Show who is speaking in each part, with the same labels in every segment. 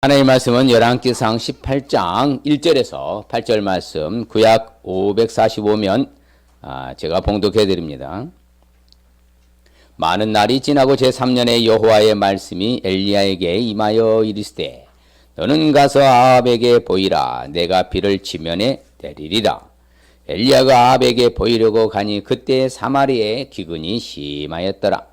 Speaker 1: 하나님 말씀은 열왕기상 18장 1절에서 8절 말씀 구약 545면 제가 봉독해 드립니다. 많은 날이 지나고 제3년에 여호와의 말씀이 엘리야에게 임하여 이르시되 너는 가서 아합에게 보이라. 내가 비를 지면에 내리리라. 엘리야가 아합에게 보이려고 가니 그때 사마리아에 기근이 심하였더라.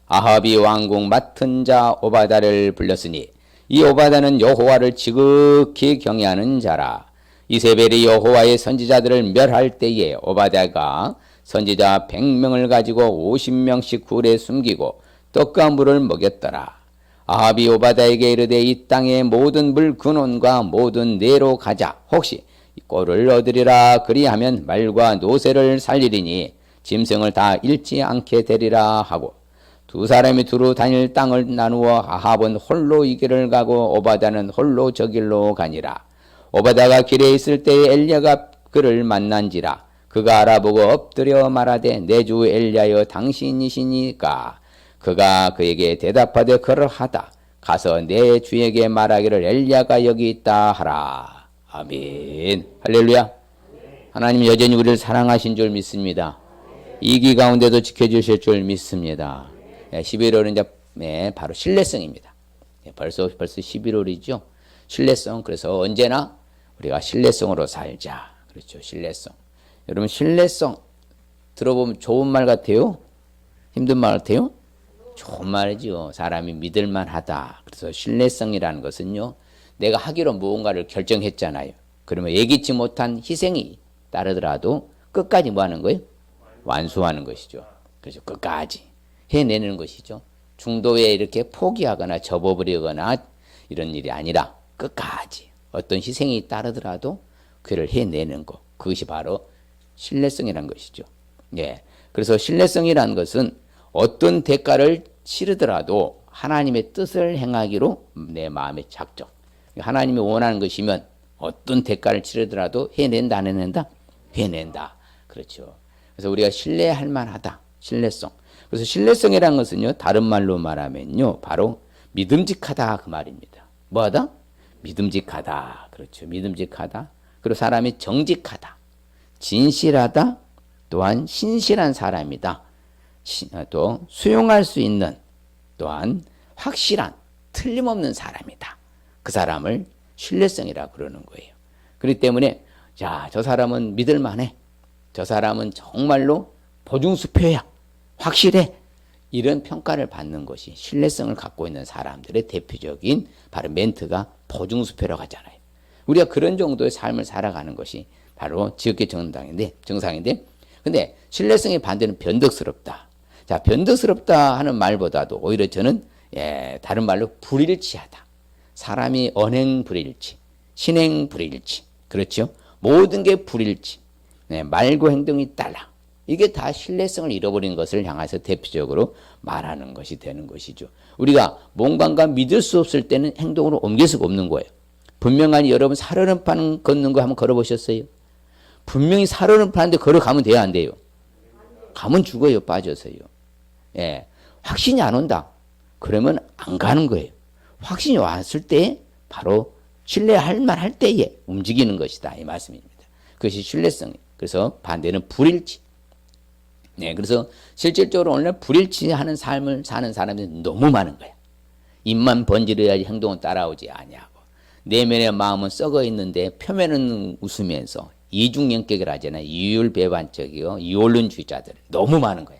Speaker 1: 아합이 왕궁 맡은 자 오바다를 불렀으니 이 오바다는 여호와를 지극히 경외하는 자라. 이세벨이 여호와의 선지자들을 멸할 때에 오바다가 선지자 100명을 가지고 50명씩 굴에 숨기고 떡과 물을 먹였더라. 아합이 오바다에게 이르되 이 땅의 모든 물 근원과 모든 내로 가자. 혹시 꼴을 얻으리라. 그리하면 말과 노새를 살리리니 짐승을 다 잃지 않게 되리라 하고 두 사람이 두루 다닐 땅을 나누어 아합은 홀로 이 길을 가고 오바다는 홀로 저 길로 가니라. 오바다가 길에 있을 때에 엘리야가 그를 만난지라. 그가 알아보고 엎드려 말하되 내 주 엘리야여 당신이시니까. 그가 그에게 대답하되 그러하다. 가서 내 주에게 말하기를 엘리야가 여기 있다 하라. 아멘. 할렐루야. 하나님 여전히 우리를 사랑하신 줄 믿습니다. 이기 가운데도 지켜주실 줄 믿습니다. 11월은 이제 바로 신뢰성입니다. 벌써 11월이죠. 신뢰성. 그래서 언제나 우리가 신뢰성으로 살자. 그렇죠. 신뢰성. 여러분 신뢰성 들어보면 좋은 말 같아요? 힘든 말 같아요? 좋은 말이죠. 사람이 믿을만하다. 그래서 신뢰성이라는 것은요. 내가 하기로 무언가를 결정했잖아요. 그러면 예기치 못한 희생이 따르더라도 끝까지 뭐 하는 거예요? 완수하는 것이죠. 그래서 끝까지 해내는 것이죠. 중도에 이렇게 포기하거나 접어버리거나 이런 일이 아니라 끝까지 어떤 희생이 따르더라도 그를 해내는 것. 그것이 바로 신뢰성이라는 것이죠. 예. 그래서 신뢰성이라는 것은 어떤 대가를 치르더라도 하나님의 뜻을 행하기로 내 마음의 작정. 하나님이 원하는 것이면 어떤 대가를 치르더라도 해낸다, 안 해낸다? 해낸다. 그렇죠. 그래서 우리가 신뢰할 만하다. 신뢰성. 그래서 신뢰성이라는 것은요, 다른 말로 말하면요, 바로 믿음직하다 그 말입니다. 뭐하다? 믿음직하다. 그렇죠. 믿음직하다. 그리고 사람이 정직하다. 진실하다. 또한 신실한 사람이다. 또 수용할 수 있는 또한 확실한 틀림없는 사람이다. 그 사람을 신뢰성이라고 그러는 거예요. 그렇기 때문에 자, 저 사람은 믿을만해. 저 사람은 정말로 보증수표야. 확실해. 이런 평가를 받는 것이 신뢰성을 갖고 있는 사람들의 대표적인 바로 멘트가 보증수표라고 하잖아요. 우리가 그런 정도의 삶을 살아가는 것이 바로 지극히 정상인데 근데 신뢰성의 반대는 변덕스럽다. 자, 변덕스럽다 하는 말보다도 오히려 저는 다른 말로 불일치하다. 사람이 언행 불일치, 신행 불일치. 그렇죠? 모든 게 불일치. 말과 행동이 달라. 이게 다 신뢰성을 잃어버린 것을 향해서 대표적으로 말하는 것이 되는 것이죠. 우리가 뭔가 믿을 수 없을 때는 행동으로 옮길 수가 없는 거예요. 분명히 여러분 살얼음판 걷는 거 한번 걸어보셨어요? 분명히 살얼음판인데 걸어가면 돼요, 안 돼요? 가면 죽어요, 빠져서요. 예, 확신이 안 온다. 그러면 안 가는 거예요. 확신이 왔을 때 바로 신뢰할 만할 때에 움직이는 것이다, 이 말씀입니다. 그것이 신뢰성이에요. 그래서 반대는 불일치. 네, 그래서 실질적으로 오늘 불일치하는 삶을 사는 사람들이 너무 많은 거야. 입만 번지르야지 행동은 따라오지 아니하고 내면의 마음은 썩어 있는데 표면은 웃으면서 이중연격을 하잖아요. 이율배반적이요, 이원론주의자들 너무 많은 거야.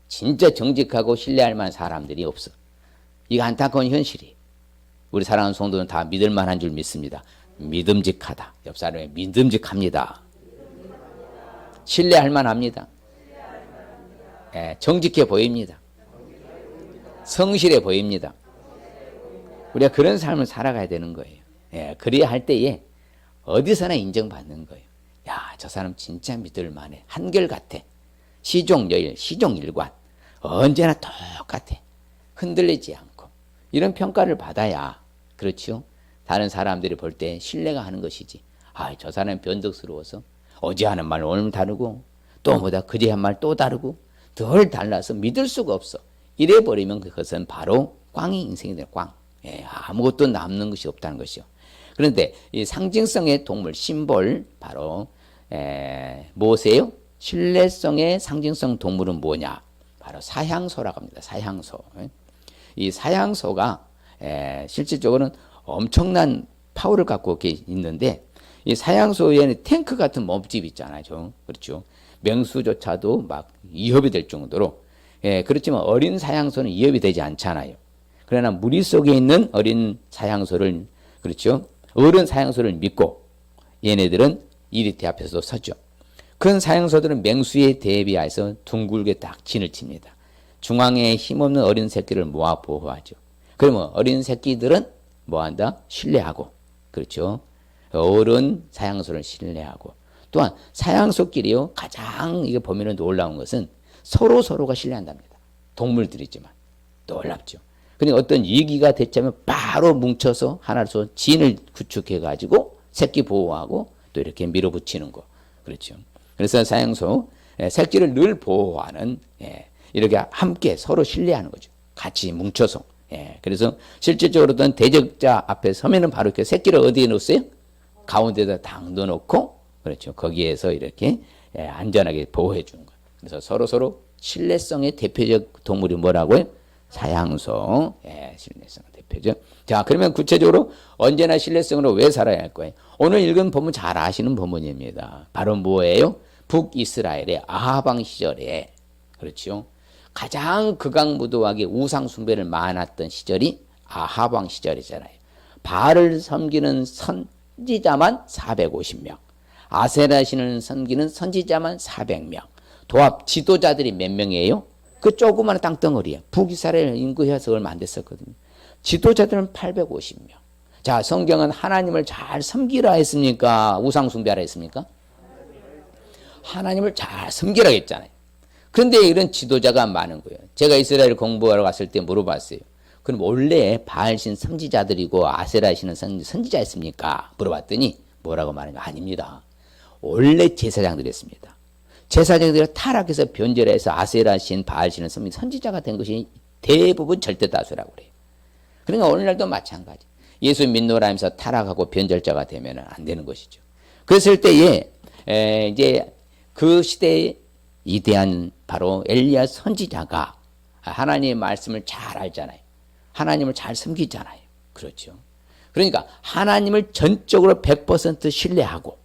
Speaker 1: 진짜 정직하고 신뢰할 만한 사람들이 없어. 이거 안타까운 현실이. 우리 사랑하는 성도는 다 믿을 만한 줄 믿습니다. 믿음직하다. 옆 사람이 믿음직합니다. 신뢰할 만합니다. 정직해 보입니다. 성실해 보입니다. 우리가 그런 삶을 살아가야 되는 거예요. 그래야 할 때에 어디서나 인정받는 거예요. 야, 저 사람 진짜 믿을 만해. 한결같아. 시종여일, 시종일관. 언제나 똑같아. 흔들리지 않고. 이런 평가를 받아야, 그렇죠? 다른 사람들이 볼 때 신뢰가 하는 것이지. 아, 저 사람이 변덕스러워서 어제 하는 말 오늘 다르고 또 뭐다 그제 한 말 또 다르고 덜 달라서 믿을 수가 없어. 이래버리면 그것은 바로 꽝이 인생이 돼요. 꽝. 예, 아무것도 남는 것이 없다는 것이요. 그런데 이 상징성의 동물 심볼 바로 무엇이에요? 신뢰성의 상징성 동물은 뭐냐? 바로 사향소라고 합니다. 사향소. 이 사향소가 실질적으로는 엄청난 파워를 갖고 있는데 이 사향소에는 탱크 같은 몸집 있잖아요. 그렇죠. 맹수조차도 막 위협이 될 정도로 그렇지만 어린 사향소는 위협이 되지 않잖아요. 그러나 무리 속에 있는 어린 사향소를 그렇죠. 어른 사향소를 믿고 얘네들은 이리태 앞에서 서죠. 큰 사형소들은 맹수에 대비해서 둥글게 딱 진을 칩니다. 중앙에 힘없는 어린 새끼를 모아 보호하죠. 그러면 어린 새끼들은 뭐한다? 신뢰하고, 그렇죠. 어른 사형소를 신뢰하고, 또한 사형소끼리요 가장 이게 보면은 놀라운 것은 서로가 신뢰한답니다. 동물들이지만 놀랍죠. 그러니까 어떤 위기가 됐자면 바로 뭉쳐서 하나로서 진을 구축해 가지고 새끼 보호하고 또 이렇게 밀어붙이는 거, 그렇죠. 그래서 사형소 새끼를 늘 보호하는 이렇게 함께 서로 신뢰하는 거죠. 같이 뭉쳐서. 그래서 실질적으로 어떤 대적자 앞에 서면은 바로 이렇게 새끼를 어디에 놓으세요? 가운데다 딱 넣어놓고 그렇죠. 거기에서 이렇게 안전하게 보호해 주는 거예요. 그래서 서로 신뢰성의 대표적 동물이 뭐라고요? 사향소. 신뢰성의 대표적. 자, 그러면 구체적으로 언제나 신뢰성으로 왜 살아야 할 거예요? 오늘 읽은 본문 잘 아시는 본문입니다. 바로 뭐예요? 북이스라엘의 아하방 시절에, 그렇죠. 가장 극악무도하게 우상 숭배를 많았던 시절이 아하방 시절이잖아요. 바알을 섬기는 선지자만 450명, 아세라 신을 섬기는 선지자만 400명, 도합 지도자들이 몇 명이에요? 그 조그마한 땅덩어리야. 북이스라엘 인구 해서 얼마 안 됐었거든요. 지도자들은 850명. 자, 성경은 하나님을 잘 섬기라 했습니까? 우상 숭배하라 했습니까? 하나님을 잘 섬기라 했잖아요. 그런데 이런 지도자가 많은 거예요. 제가 이스라엘 공부하러 갔을 때 물어봤어요. 그럼 원래 바알신 선지자들이고 아세라신은 선지자였습니까? 물어봤더니 뭐라고 말하냐? 아닙니다. 원래 제사장들이었습니다. 제사장들이 타락해서 변절해서 아세라신, 바알신을 섬긴 선지자가 된 것이 대부분 절대다수라고 그래요. 그러니까 오늘날도 마찬가지. 예수 믿노라 하면서 타락하고 변절자가 되면 안 되는 것이죠. 그랬을 때에 이제 그 시대에 이대한 바로 엘리야 선지자가 하나님의 말씀을 잘 알잖아요. 하나님을 잘 섬기잖아요. 그렇죠. 그러니까 하나님을 전적으로 100% 신뢰하고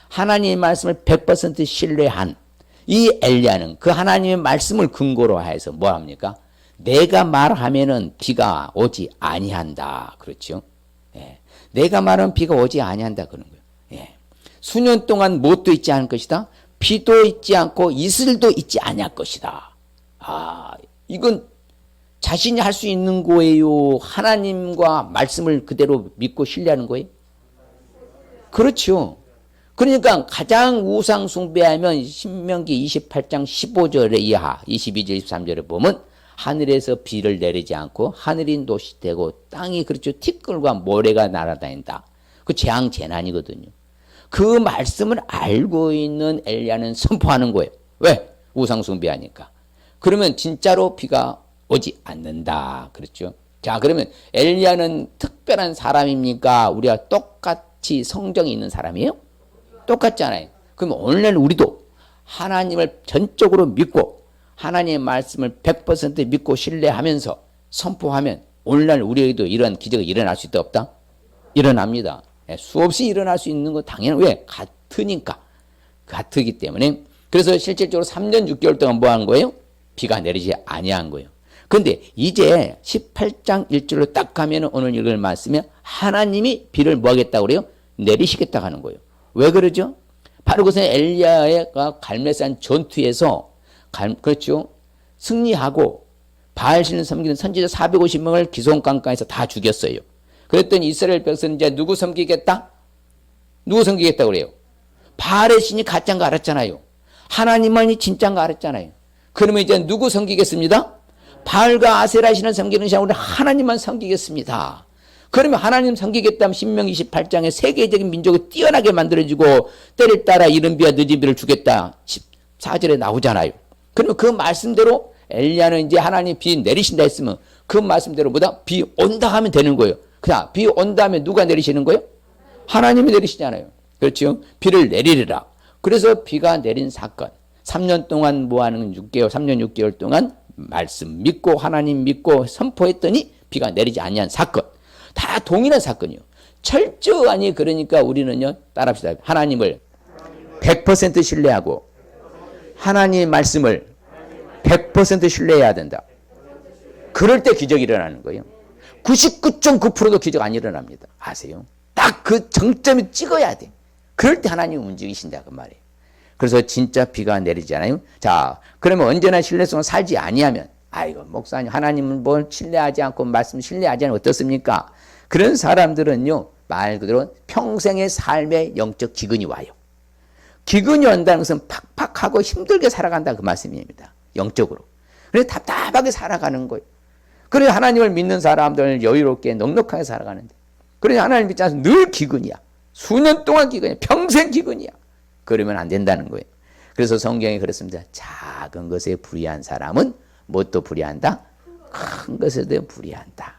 Speaker 1: 하나님의 말씀을 100% 신뢰한 이 엘리야는 그 하나님의 말씀을 근거로 해서 뭐 합니까? 내가 말하면은 비가 오지 아니한다. 그렇죠. 내가 말하면 비가 오지 아니한다 그런 거예요. 수년 동안 못도 있지 않을 것이다. 비도 있지 않고 이슬도 있지 아니할 것이다. 아, 이건 자신이 할 수 있는 거예요. 하나님과 말씀을 그대로 믿고 신뢰하는 거예요. 그렇죠. 그러니까 가장 우상 숭배하면 신명기 28장 15절 이하 22절 23절에 보면 하늘에서 비를 내리지 않고 하늘이 노시되고 땅이 그렇죠. 티끌과 모래가 날아다닌다. 그 재앙 재난이거든요. 그 말씀을 알고 있는 엘리야는 선포하는 거예요. 왜? 우상 숭배하니까. 그러면 진짜로 비가 오지 않는다. 그렇죠. 자, 그러면 엘리야는 특별한 사람입니까? 우리가 똑같이 성정이 있는 사람이에요? 똑같잖아요. 그럼 오늘날 우리도 하나님을 전적으로 믿고 하나님의 말씀을 100% 믿고 신뢰하면서 선포하면 오늘날 우리에게도 이런 기적이 일어날 수 있다 없다? 일어납니다. 수없이 일어날 수 있는 거 당연히 왜? 같으니까. 같기 때문에. 그래서 실질적으로 3년 6개월 동안 뭐 한 거예요? 비가 내리지 아니한 거예요. 그런데 이제 18장 1절로 딱 가면 오늘 읽을 말씀에 하나님이 비를 뭐 하겠다고 그래요? 내리시겠다고 하는 거예요. 왜 그러죠? 바로 그것은 엘리야가 갈멜산 전투에서 그렇죠. 승리하고 바알신을 섬기는 선지자 450명을 기손강가에서 다 죽였어요. 그랬더니 이스라엘 백성은 이제 누구 섬기겠다? 누구 섬기겠다고 그래요? 바알의 신이 가짜인 거 알았잖아요. 하나님만이 진짜인 거 알았잖아요. 그러면 이제 누구 섬기겠습니다? 바알과 아세라 신을 섬기는 시간 우리 하나님만 섬기겠습니다. 그러면 하나님 섬기겠다면 신명기 28장에 세계적인 민족을 뛰어나게 만들어주고 때를 따라 이른 비와 늦은 비를 주겠다 14절에 나오잖아요. 그러면 그 말씀대로 엘리야는 이제 하나님 비 내리신다 했으면 그 말씀대로 보다 비 온다 하면 되는 거예요. 그냥 비 온다 하면 누가 내리시는 거예요? 하나님이 내리시잖아요. 그렇죠? 비를 내리리라. 그래서 비가 내린 사건. 3년 동안 뭐하는 6개월, 3년 6개월 동안 말씀 믿고 하나님 믿고 선포했더니 비가 내리지 아니한 사건. 다 동일한 사건이요. 철저하니 그러니까 우리는요. 따라합시다. 하나님을 100% 신뢰하고 하나님의 말씀을 100% 신뢰해야 된다. 그럴 때 기적이 일어나는 거예요. 99.9%도 기적 안 일어납니다. 아세요? 딱 그 정점에 찍어야 돼. 그럴 때 하나님이 움직이신다 그 말이에요. 그래서 진짜 비가 내리잖아요. 자, 그러면 언제나 신뢰성을 살지 아니하면 아이고 목사님 하나님은 뭘 신뢰하지 않고 말씀 신뢰하지 않으면 어떻습니까? 그런 사람들은요. 말 그대로 평생의 삶의 영적 기근이 와요. 기근이 온다는 것은 팍팍하고 힘들게 살아간다 그 말씀입니다. 영적으로. 그래서 답답하게 살아가는 거예요. 그래서 하나님을 믿는 사람들은 여유롭게 넉넉하게 살아가는데 그래서 하나님 믿지 않아서 늘 기근이야. 수년 동안 기근이야. 평생 기근이야. 그러면 안 된다는 거예요. 그래서 성경에 그렇습니다. 작은 것에 불의한 사람은 뭣도 불의한다? 큰 것에도 불의한다.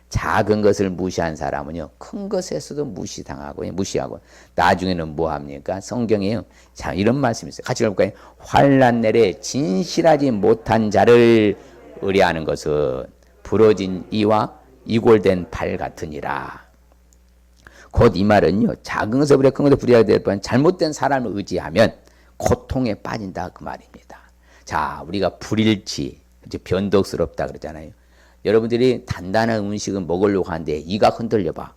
Speaker 1: 작은 것을 무시한 사람은요. 큰 것에서도 무시당하고 무시하고 나중에는 뭐합니까? 성경에요. 자, 이런 말씀이 있어요. 같이 읽어볼까요? 환난 내래 진실하지 못한 자를 의뢰하는 것은 부러진 이와 이골된 발 같으니라. 곧 이 말은요. 작은 것에 불의하고 큰 것에 불의하게 될 뻔 잘못된 사람을 의지하면 고통에 빠진다 그 말입니다. 자, 우리가 불일치, 변덕스럽다 그러잖아요. 여러분들이 단단한 음식을 먹으려고 하는데 이가 흔들려봐.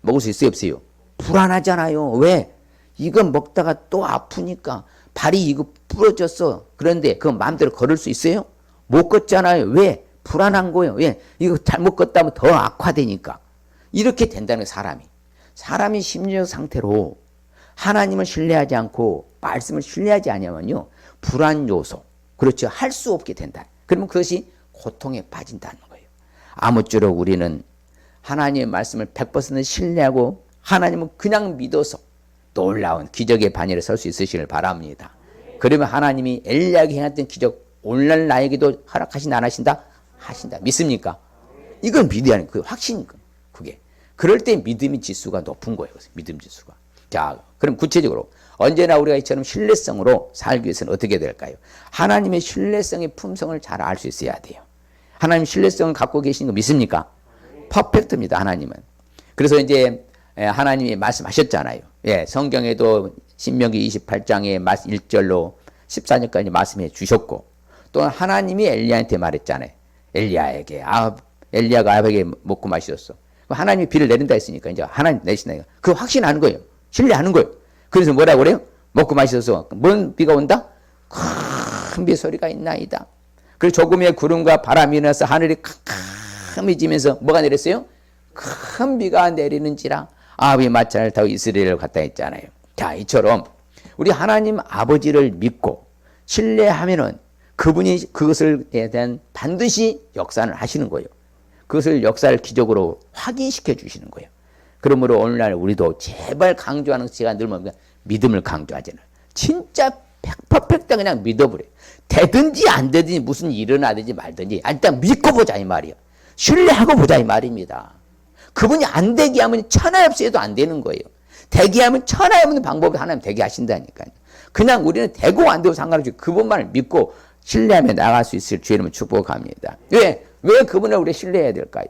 Speaker 1: 먹을 수 있어요 없어요? 불안하잖아요. 왜? 이거 먹다가 또 아프니까 발이 이거 부러졌어. 그런데 그거 마음대로 걸을 수 있어요? 못 걷잖아요. 왜? 불안한 거예요. 왜? 이거 잘못 걷다 더 악화되니까. 이렇게 된다는 거예요. 사람이 심리적 상태로 하나님을 신뢰하지 않고 말씀을 신뢰하지 않으면요. 불안 요소. 그렇죠. 할 수 없게 된다. 그러면 그것이 고통에 빠진다는 거예요. 아무쪼록 우리는 하나님의 말씀을 100% 신뢰하고 하나님은 그냥 믿어서 놀라운 기적의 반열에 설 수 있으시길 바랍니다. 그러면 하나님이 엘리야에게 행했던 기적 오늘날 나에게도 허락하신다 안 하신다? 하신다. 믿습니까? 이건 믿어야 하는 그 확신 그게. 그럴 때 믿음의 지수가 높은 거예요. 믿음 지수가. 자, 그럼 구체적으로 언제나 우리가 이처럼 신뢰성으로 살기 위해서는 어떻게 될까요? 하나님의 신뢰성의 품성을 잘 알 수 있어야 돼요. 하나님 신뢰성을 갖고 계시는 거 믿습니까? 퍼펙트입니다. 하나님은. 그래서 이제 하나님이 말씀하셨잖아요. 예, 성경에도 신명기 28장에 1절로 14절까지 말씀해 주셨고 또 하나님이 엘리야한테 말했잖아요. 엘리야에게 엘리야가 아합에게 먹고 마셨어. 하나님이 비를 내린다 했으니까 이제 하나님 내신다. 그거 확신하는 거예요. 신뢰하는 거예요. 그래서 뭐라고 그래요? 먹고 마셔서 뭔 비가 온다? 큰 비 소리가 있나이다. 그리고 조금의 구름과 바람이 일어나서 하늘이 캄캄해지면서 뭐가 내렸어요? 큰 비가 내리는지라 아합이 마차를 타고 이스라엘을 갔다 했잖아요. 자, 이처럼 우리 하나님 아버지를 믿고 신뢰하면은 그분이 그것을 대한 반드시 역사를 하시는 거예요. 그것을 역사를 기적으로 확인시켜 주시는 거예요. 그러므로 오늘날 우리도 제발 강조하는 시간 늘면 믿음을 강조하잖아요. 진짜 100% 그냥 믿어버려요. 되든지 안 되든지 무슨 일이 일어나든지 말든지 일단 믿고 보자 이 말이에요. 신뢰하고 보자 이 말입니다. 그분이 안 되게 하면 천하에 없어도 안 되는 거예요. 되게 하면 천하에 없는 방법이 하나님 되게 하신다니까요. 그냥 우리는 되고 안 되고 상관없이 그분만을 믿고 신뢰하며 나갈 수 있을 주의 이름을 축복합니다. 왜 그분을 우리가 신뢰해야 될까요?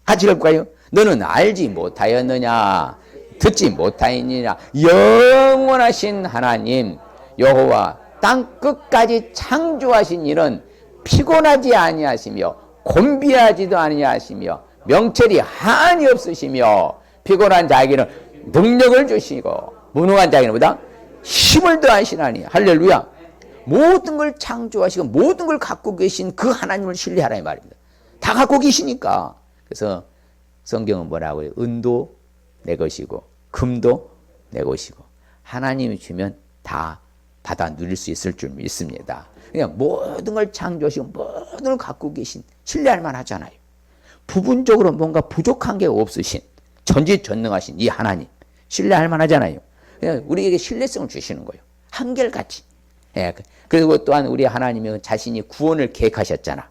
Speaker 1: 같이 읽을까요? 너는 알지 못하였느냐 듣지 못하였느냐 영원하신 하나님 여호와 땅 끝까지 창조하신 이는 피곤하지 아니하시며 곤비하지도 아니하시며 명철이 한이 없으시며 피곤한 자에게는 능력을 주시고 무능한 자에게는 보다 힘을 더하시나니 할렐루야. 모든 걸 창조하시고 모든 걸 갖고 계신 그 하나님을 신뢰하라 이 말입니다. 다 갖고 계시니까. 그래서 성경은 뭐라고 해요? 은도 내 것이고 금도 내 것이고 하나님이 주면 다 받아 누릴 수 있을 줄 믿습니다. 그냥 모든 걸 창조하시고 모든 걸 갖고 계신 신뢰할 만하잖아요. 부분적으로 뭔가 부족한 게 없으신 전지전능하신 이 하나님 신뢰할 만하잖아요. 그냥 우리에게 신뢰성을 주시는 거예요. 한결같이. 예. 그리고 또한 우리 하나님은 자신이 구원을 계획하셨잖아.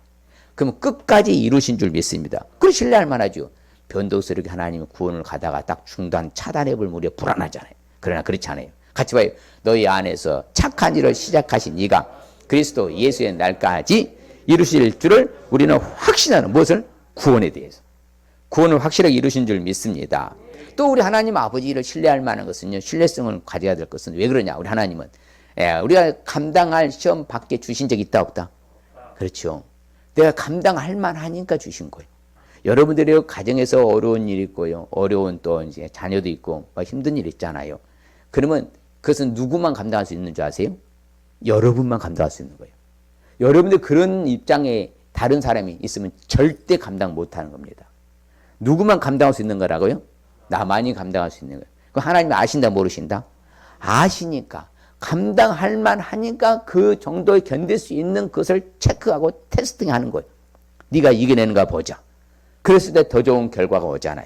Speaker 1: 그럼 끝까지 이루신 줄 믿습니다. 그걸 신뢰할 만하죠. 변덕스럽게 하나님의 구원을 가다가 딱 중단 차단해 볼 무렵 불안하잖아요. 그러나 그렇지 않아요. 같이 봐요. 너희 안에서 착한 일을 시작하신 이가 그리스도 예수의 날까지 이루실 줄을 우리는 확신하는, 무엇을? 구원에 대해서. 구원을 확실하게 이루신 줄 믿습니다. 또 우리 하나님 아버지를 신뢰할 만한 것은요, 신뢰성을 가져야 될 것은 왜 그러냐? 우리 하나님은 우리가 감당할 시험 받게 주신 적이 있다 없다? 그렇죠. 내가 감당할 만하니까 주신 거예요. 여러분들이 가정에서 어려운 일이 있고요, 어려운 또 이제 자녀도 있고 힘든 일 있잖아요. 그러면 그것은 누구만 감당할 수 있는 줄 아세요? 여러분만 감당할 수 있는 거예요. 여러분들 그런 입장에 다른 사람이 있으면 절대 감당 못하는 겁니다. 누구만 감당할 수 있는 거라고요? 나만이 감당할 수 있는 거예요. 그 하나님이 아신다 모르신다? 아시니까, 감당할 만하니까 그 정도에 견딜 수 있는 것을 체크하고 테스팅하는 거예요. 네가 이겨내는가 보자. 그랬을 때 더 좋은 결과가 오잖아요.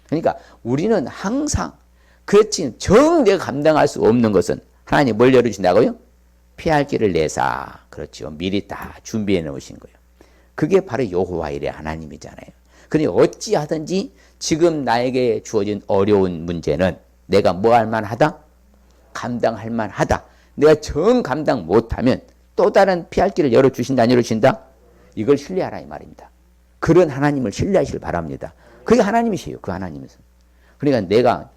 Speaker 1: 그러니까 우리는 항상 그렇지, 정 내가 감당할 수 없는 것은 하나님 뭘 열어주신다고요? 피할 길을 내사. 그렇죠. 미리 다 준비해 놓으신 거예요. 그게 바로 여호와 일의 하나님이잖아요. 그러니 어찌하든지 지금 나에게 주어진 어려운 문제는 내가 뭐 할 만하다? 감당할 만하다. 내가 정 감당 못하면 또 다른 피할 길을 열어주신다, 안 열어주신다? 이걸 신뢰하라 이 말입니다. 그런 하나님을 신뢰하시길 바랍니다. 그게 하나님이세요. 그 하나님에서. 그러니까 내가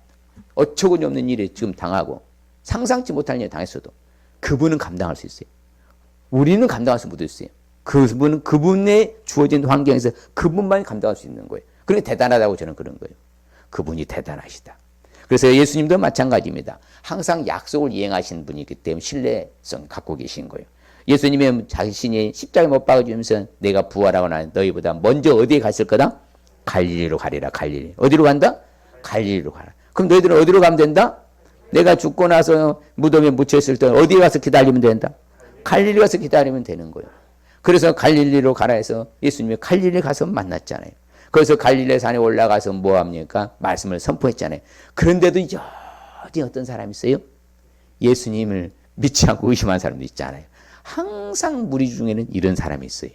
Speaker 1: 어처구니 없는 일이 지금 당하고 상상치 못할 일을 당했어도 그분은 감당할 수 있어요. 우리는 감당할 수 못했어요. 그분은 그분의 주어진 환경에서 그분만이 감당할 수 있는 거예요. 그러니 대단하다고 저는 그런 거예요. 그분이 대단하시다. 그래서 예수님도 마찬가지입니다. 항상 약속을 이행하신 분이기 때문에 신뢰성 갖고 계신 거예요. 예수님의 자신이 십자가에 못 박아주면서 내가 부활하고 난 너희보다 먼저 어디에 갔을 거다? 갈릴리로 가리라. 갈릴리. 어디로 간다? 갈릴리로 가라. 그럼 너희들은 어디로 가면 된다? 내가 죽고 나서 무덤에 묻혀있을 때 어디에 가서 기다리면 된다? 갈릴리 가서 기다리면 되는 거예요. 그래서 갈릴리로 가라 해서 예수님이 갈릴리 가서 만났잖아요. 그래서 갈릴리 산에 올라가서 뭐 합니까? 말씀을 선포했잖아요. 그런데도 여전히 어떤 사람이 있어요? 예수님을 믿지 않고 의심하는 사람도 있잖아요. 항상 무리 중에는 이런 사람이 있어요.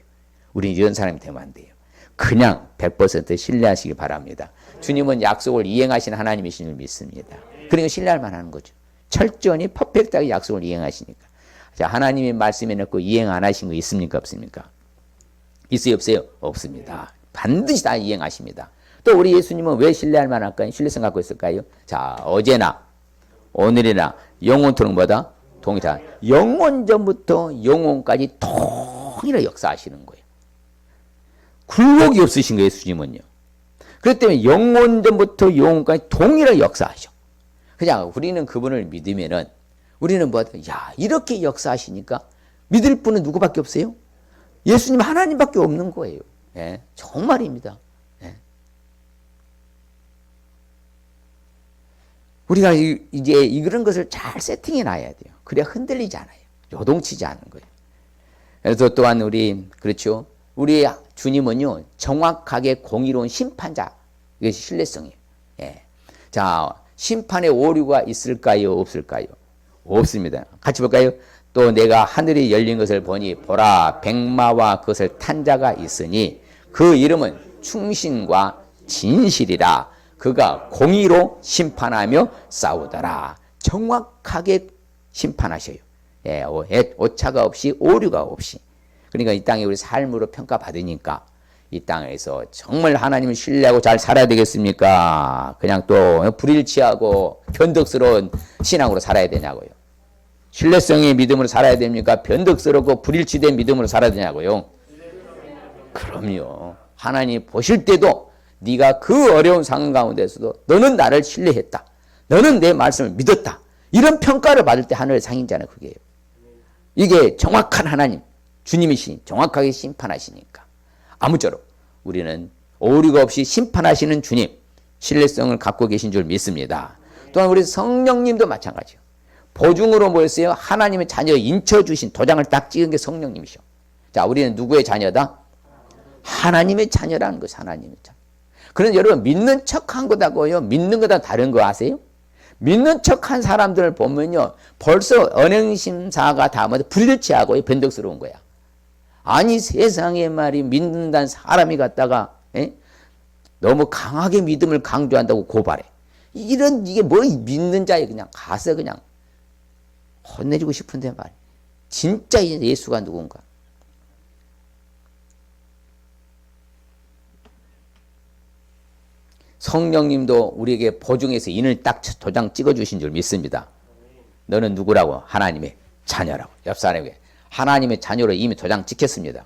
Speaker 1: 우리는 이런 사람이 되면 안 돼요. 그냥 100% 신뢰하시기 바랍니다. 주님은 약속을 이행하시는 하나님이신 줄 믿습니다. 그러니까 신뢰할 만한 거죠. 철저히 퍼펙트하게 약속을 이행하시니까. 자, 하나님의 말씀에 넣고 이행 안 하신 거 있습니까? 없습니까? 있어요? 없어요? 없습니다. 반드시 다 이행하십니다. 또 우리 예수님은 왜 신뢰할 만할까요? 신뢰성 갖고 있을까요? 자, 어제나 오늘이나 영원토록 뭐다? 동일하다. 영원 전부터 영원까지 통일하게 역사하시는 거예요. 굴곡이 없으신 거예요, 예수님은요. 그렇기 때문에 영원 전부터 영원까지 동일하게 역사하셔. 그냥 우리는 그분을 믿으면은 우리는 뭐, 야, 이렇게 역사하시니까 믿을 분은 누구밖에 없어요? 예수님 하나님밖에 없는 거예요. 예, 정말입니다. 예. 우리가 이제 이런 것을 잘 세팅해 놔야 돼요. 그래야 흔들리지 않아요. 요동치지 않은 거예요. 그래서 또한 우리, 그렇죠. 우리 주님은요, 정확하게 공의로운 심판자. 이것이 신뢰성이에요. 예. 자, 심판의 오류가 있을까요? 없을까요? 없습니다. 같이 볼까요? 또 내가 하늘이 열린 것을 보니 보라 백마와 그것을 탄 자가 있으니 그 이름은 충신과 진실이라. 그가 공의로 심판하며 싸우더라. 정확하게 심판하셔요. 예, 오차가 없이 오류가 없이. 그러니까 이 땅에 우리 삶으로 평가받으니까 이 땅에서 정말 하나님을 신뢰하고 잘 살아야 되겠습니까? 그냥 또 불일치하고 변덕스러운 신앙으로 살아야 되냐고요. 신뢰성의 믿음으로 살아야 됩니까? 변덕스럽고 불일치된 믿음으로 살아야 되냐고요. 그럼요. 하나님 보실 때도 네가 그 어려운 상황 가운데서도 너는 나를 신뢰했다. 너는 내 말씀을 믿었다. 이런 평가를 받을 때 하늘의 상이잖아요. 그게요. 이게 정확한 하나님, 주님이시 정확하게 심판하시니까. 아무쪼록 우리는 오류가 없이 심판하시는 주님, 신뢰성을 갖고 계신 줄 믿습니다. 또한 우리 성령님도 마찬가지요. 보증으로 뭐였어요? 하나님의 자녀 인쳐주신 도장을 딱 찍은 게 성령님이셔. 자, 우리는 누구의 자녀다? 하나님의 자녀라는 것이 하나님의 자녀. 그런데 여러분 믿는 척한 거다고요? 믿는 거다 다른 거 아세요? 믿는 척한 사람들을 보면요, 벌써 언행심사가 다 불일치하고 변덕스러운 거야. 아니 세상에 말이 믿는다는 사람이 갖다가 너무 강하게 믿음을 강조한다고 고발해. 이게 뭐 믿는 자에 그냥 가서 그냥 혼내주고 싶은데 말이야. 진짜 예수가 누군가. 성령님도 우리에게 보증해서 인을 딱 도장 찍어주신 줄 믿습니다. 너는 누구라고? 하나님의 자녀라고. 옆 사람에게 하나님의 자녀로 이미 도장 찍혔습니다.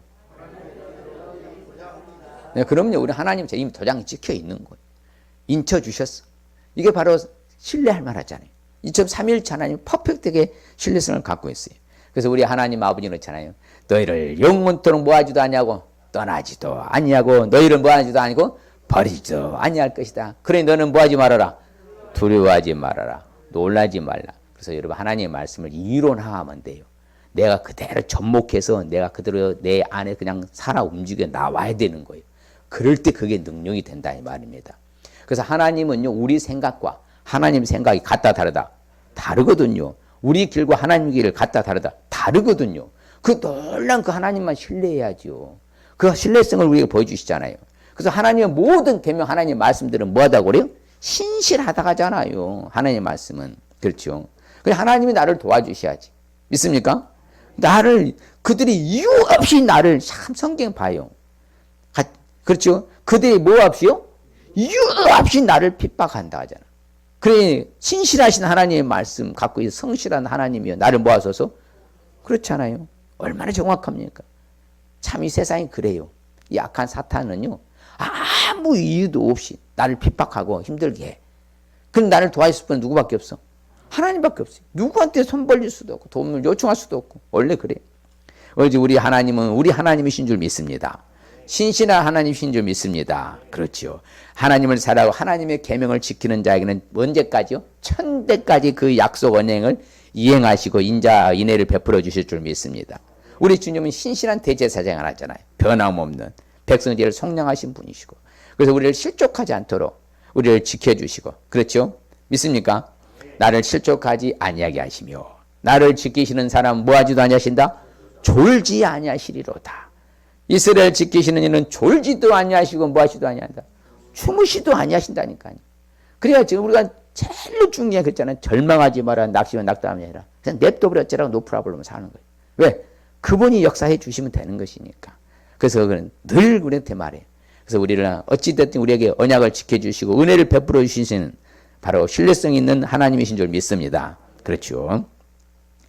Speaker 1: 네, 그럼요. 우리 하나님 이미 도장이 찍혀 있는 거예요. 인쳐주셨어. 이게 바로 신뢰할 만하잖아요. 이처럼 삼위일체 하나님 퍼펙트하게 신뢰성을 갖고 있어요. 그래서 우리 하나님 아버지는 그렇잖아요. 너희를 영원토록 모아지도 아니하고 떠나지도 아니하고 너희를 모아지도 아니고 버리지도 아니할 것이다. 그러니 너는 뭐하지 말아라. 두려워하지 말아라. 놀라지 말라. 그래서 여러분 하나님의 말씀을 이론화하면 돼요. 내가 그대로 접목해서 내가 그대로 내 안에 그냥 살아 움직여 나와야 되는 거예요. 그럴 때 그게 능력이 된다 이 말입니다. 그래서 하나님은요 우리 생각과 하나님 생각이 같다 다르다 다르거든요. 우리 길과 하나님 길을 같다 다르다 다르거든요. 그 놀란 그 하나님만 신뢰해야죠. 그 신뢰성을 우리에게 보여주시잖아요. 그래서 하나님의 모든 계명 하나님의 말씀들은 뭐하다고 그래요? 신실하다고 하잖아요. 하나님의 말씀은. 그렇죠. 그래서 하나님이 나를 도와주셔야지. 믿습니까? 그들이 이유 없이 나를 참 성경 봐요. 그렇죠. 그들이 뭐 없이요? 이유 없이 나를 핍박한다 하잖아. 그래 신실하신 하나님의 말씀 갖고 있는 성실한 하나님이요 나를 모아서서 그렇잖아요. 얼마나 정확합니까? 참 이 세상이 그래요. 이 악한 사탄은요 아무 이유도 없이 나를 핍박하고 힘들게 해. 그럼 나를 도와줄 분은 누구밖에 없어? 하나님밖에 없어요. 누구한테 손 벌릴 수도 없고 도움을 요청할 수도 없고 원래 그래요. 우리 하나님은 우리 하나님이신 줄 믿습니다. 신실한 하나님이신 줄 믿습니다. 그렇죠. 하나님을 사랑하고 하나님의 계명을 지키는 자에게는 언제까지요? 천대까지 그 약속 언행을 이행하시고 인자인혜를 베풀어 주실 줄 믿습니다. 우리 주님은 신실한 대제사장을 하잖아요. 변함없는 백성들을 속량하신 분이시고 그래서 우리를 실족하지 않도록 우리를 지켜주시고 그렇죠? 믿습니까? 나를 실족하지 아니하게 하시며 나를 지키시는 사람 뭐하지도 아니하신다? 졸지 아니하시리로다. 이스라엘 지키시는 이는 졸지도 아니하시고 뭐하시도 아니한다. 주무시도 아니하신다니까요. 그래야 지금 우리가 제일 중요한 거 있잖아요. 절망하지 마라. 낙심은 낙담이 아니라 그냥 냅둬버렸지라고 노프라 부르면서 사는 거예요. 왜? 그분이 역사해 주시면 되는 것이니까. 그래서 그는 늘 우리한테 말해요. 그래서 우리를 어찌됐든 우리에게 언약을 지켜주시고 은혜를 베풀어 주시는 바로 신뢰성 있는 하나님이신 줄 믿습니다. 그렇죠.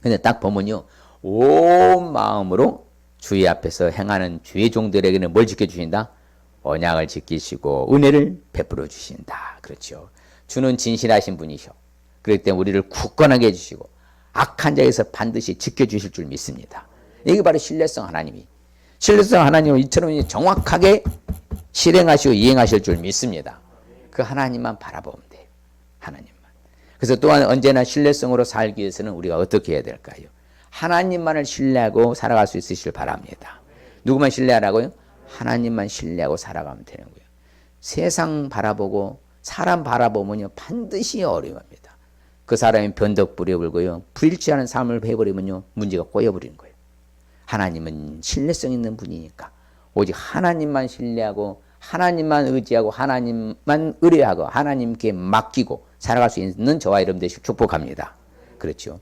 Speaker 1: 근데 딱 보면요. 온 마음으로 주의 앞에서 행하는 주의 종들에게는 뭘 지켜주신다? 언약을 지키시고 은혜를 베풀어 주신다. 그렇죠. 주는 진실하신 분이셔. 그렇기 때문에 우리를 굳건하게 해주시고 악한 자에서 반드시 지켜주실 줄 믿습니다. 이게 바로 신뢰성 하나님이. 신뢰성 하나님은 이처럼 정확하게 실행하시고 이행하실 줄 믿습니다. 그 하나님만 바라보면 돼요. 하나님만. 그래서 또한 언제나 신뢰성으로 살기 위해서는 우리가 어떻게 해야 될까요? 하나님만을 신뢰하고 살아갈 수 있으시길 바랍니다. 누구만 신뢰하라고요? 하나님만 신뢰하고 살아가면 되는 거예요. 세상 바라보고 사람 바라보면요 반드시 어려워합니다. 그 사람이 변덕 부려불고요 불일치하는 삶을 해버리면요 문제가 꼬여버리는 거예요. 하나님은 신뢰성 있는 분이니까 오직 하나님만 신뢰하고 하나님만 의지하고 하나님만 의뢰하고 하나님께 맡기고 살아갈 수 있는 저와 여러분들 축복합니다. 그렇죠.